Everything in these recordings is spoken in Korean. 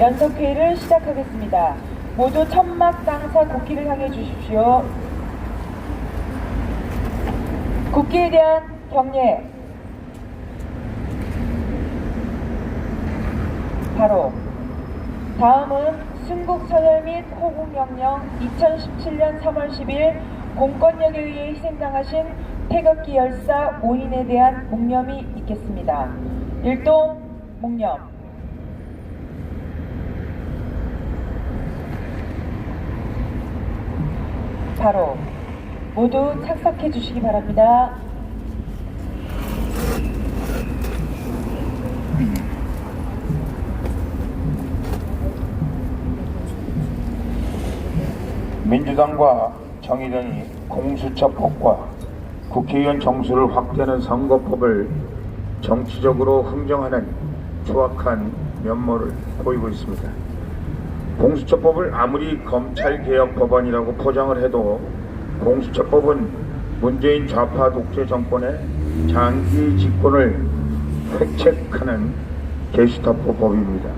연석회의를 시작하겠습니다. 모두 천막 당사 국기를 향해 주십시오. 국기에 대한 경례. 바로 다음은 순국선열 및 호국영령 2017년 3월 10일 공권력에 의해 희생당하신 태극기 열사 5인에 대한 묵념이 있겠습니다. 일동 묵념. 바로 모두 착석해 주시기 바랍니다. 민주당과 정의당이 공수처법과 국회의원 정수를 확대하는 선거법을 정치적으로 흥정하는 추악한 면모를 보이고 있습니다. 공수처법을 아무리 검찰개혁 법안이라고 포장을 해도 공수처법은 문재인 좌파 독재 정권의 장기 집권을 획책하는 게슈타포 법입니다.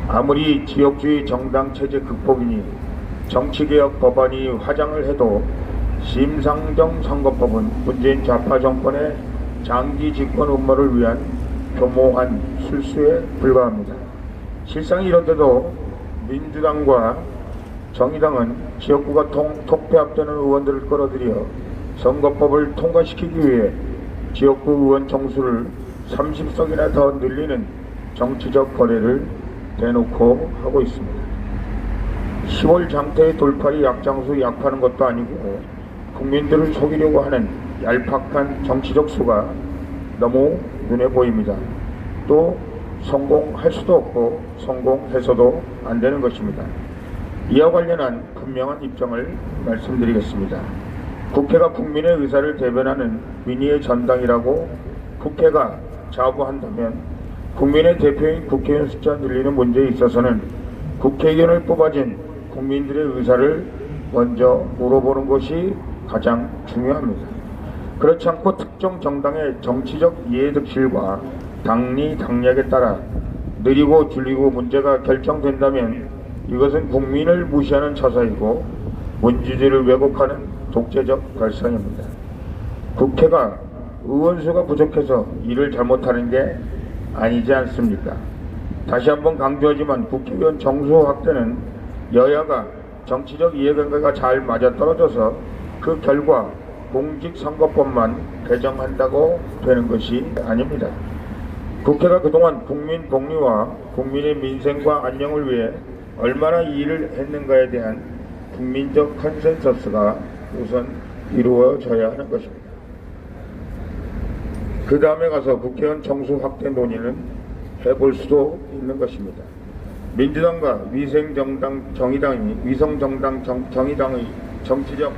아무리 지역주의 정당체제 극복이니 정치개혁 법안이 화장을 해도 심상정 선거법은 문재인 좌파 정권의 장기 집권 음모를 위한 교모한 술수에 불과합니다. 실상 이런데도 민주당과 정의당은 지역구가 독배합되는 의원들을 끌어들여 선거법을 통과시키기 위해 지역구 의원 정수를 30석이나 더 늘리는 정치적 거래를 대놓고 하고 있습니다. 10월 장터의 돌팔이 약장수 약파는 것도 아니고 국민들을 속이려고 하는 얄팍한 정치적 수가 너무 눈에 보입니다. 또 성공할 수도 없고 성공해서도 안 되는 것입니다. 이와 관련한 분명한 입장을 말씀드리겠습니다. 국회가 국민의 의사를 대변하는 민의의 전당이라고 국회가 자부한다면 국민의 대표인 국회의원 숫자 늘리는 문제에 있어서는 국회의원을 뽑아진 국민들의 의사를 먼저 물어보는 것이 가장 중요합니다. 그렇지 않고 특정 정당의 정치적 이해득실과 당리당략에 따라 느리고 줄이고 문제가 결정된다면 이것은 국민을 무시하는 처사이고 민주주의를 왜곡하는 독재적 발상입니다. 국회가 의원수가 부족해서 일을 잘못하는 게 아니지 않습니까? 다시 한번 강조하지만 국회의원 정수 확대는 여야가 정치적 이해관계가 잘 맞아떨어져서 그 결과 공직선거법만 개정한다고 되는 것이 아닙니다. 국회가 그동안 국민 복리와 국민의 민생과 안녕을 위해 얼마나 일을 했는가에 대한 국민적 컨센서스가 우선 이루어져야 하는 것입니다. 그 다음에 가서 국회의원 정수 확대 논의는 해볼 수도 있는 것입니다. 민주당과 위성정당 정의당의 정치적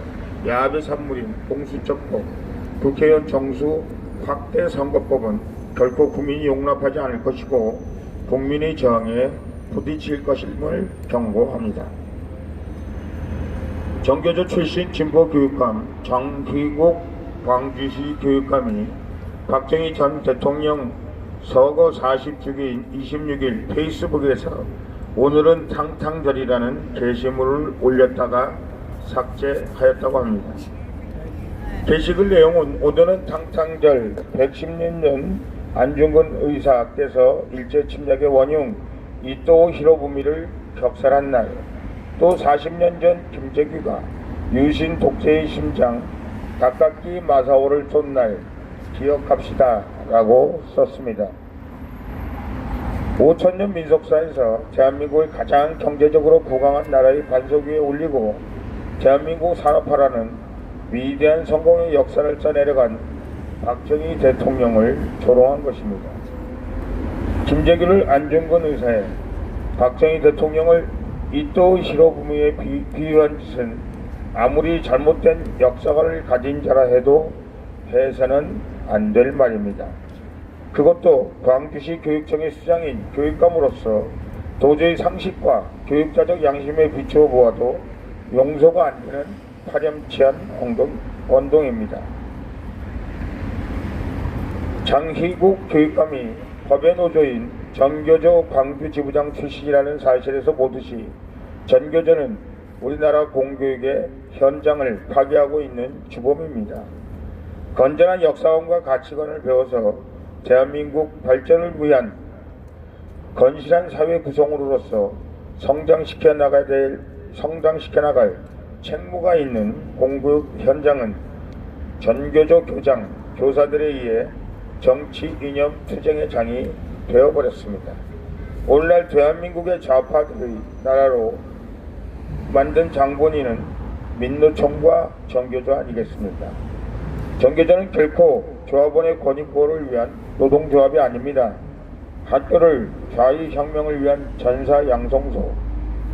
야합의 산물인 공수처법, 국회의원 정수 확대 선거법은 결코 국민이 용납하지 않을 것이고 국민의 저항에 부딪힐 것임을 경고합니다. 정교조 출신 진보교육감 정희국 광주시 교육감이 박정희 전 대통령 서거 40주기인 26일 페이스북에서 오늘은 탕탕절이라는 게시물을 올렸다가 삭제하였다고 합니다. 게시글 내용은 오늘은 탕탕절 110년 전 안중근 의사께서 일제 침략의 원흉 이토 히로부미를 격살한 날, 또 40년 전 김재규가 유신 독재의 심장 다카키 마사오를 쏜 날 기억합시다 라고 썼습니다. 5천년 민속사에서 대한민국을 가장 경제적으로 부강한 나라의 반석 위에 올리고 대한민국 산업화라는 위대한 성공의 역사를 써내려간 박정희 대통령을 조롱한 것입니다. 김재규를 안중근 의사에 박정희 대통령을 이토 히로부미에 비유한 짓은 아무리 잘못된 역사관을 가진 자라 해도 해서는 안 될 말입니다. 그것도 광주시 교육청의 수장인 교육감으로서 도저히 상식과 교육자적 양심에 비추어 보아도 용서가 안 되는 파렴치한 언동입니다. 장희국 교육감이 법의 노조인 전교조 광주 지부장 출신이라는 사실에서 보듯이 전교조는 우리나라 공교육의 현장을 파괴하고 있는 주범입니다. 건전한 역사관과 가치관을 배워서 대한민국 발전을 위한 건실한 사회 구성으로서 성장시켜 나갈 책무가 있는 공교육 현장은 전교조 교장, 교사들에 의해 정치 이념 투쟁의 장이 되어버렸습니다. 오늘날 대한민국의 좌파들의 나라로 만든 장본인은 민노총과 전교조 아니겠습니까? 전교조는 결코 조합원의 권익 보호를 위한 노동조합이 아닙니다. 학교를 좌의혁명을 위한 전사양성소,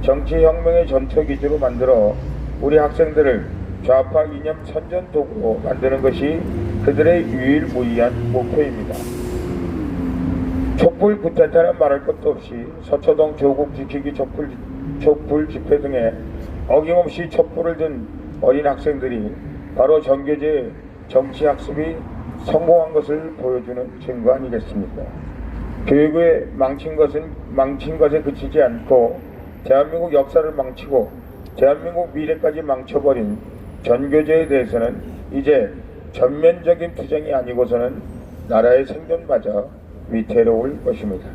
정치혁명의 전투기지로 만들어 우리 학생들을 좌파 이념 선전도구로 만드는 것이 그들의 유일무이한 목표입니다. 촛불 구태타는 말할 것도 없이 서초동 조국 지키기 촛불 집회 등에 어김없이 촛불을 든 어린 학생들이 바로 전교조의 정치학습이 성공한 것을 보여주는 증거 아니겠습니까? 교육에 망친 것에 그치지 않고 대한민국 역사를 망치고 대한민국 미래까지 망쳐버린 전교조에 대해서는 이제 전면적인 투쟁이 아니고서는 나라의 생존마저 위태로울 것입니다.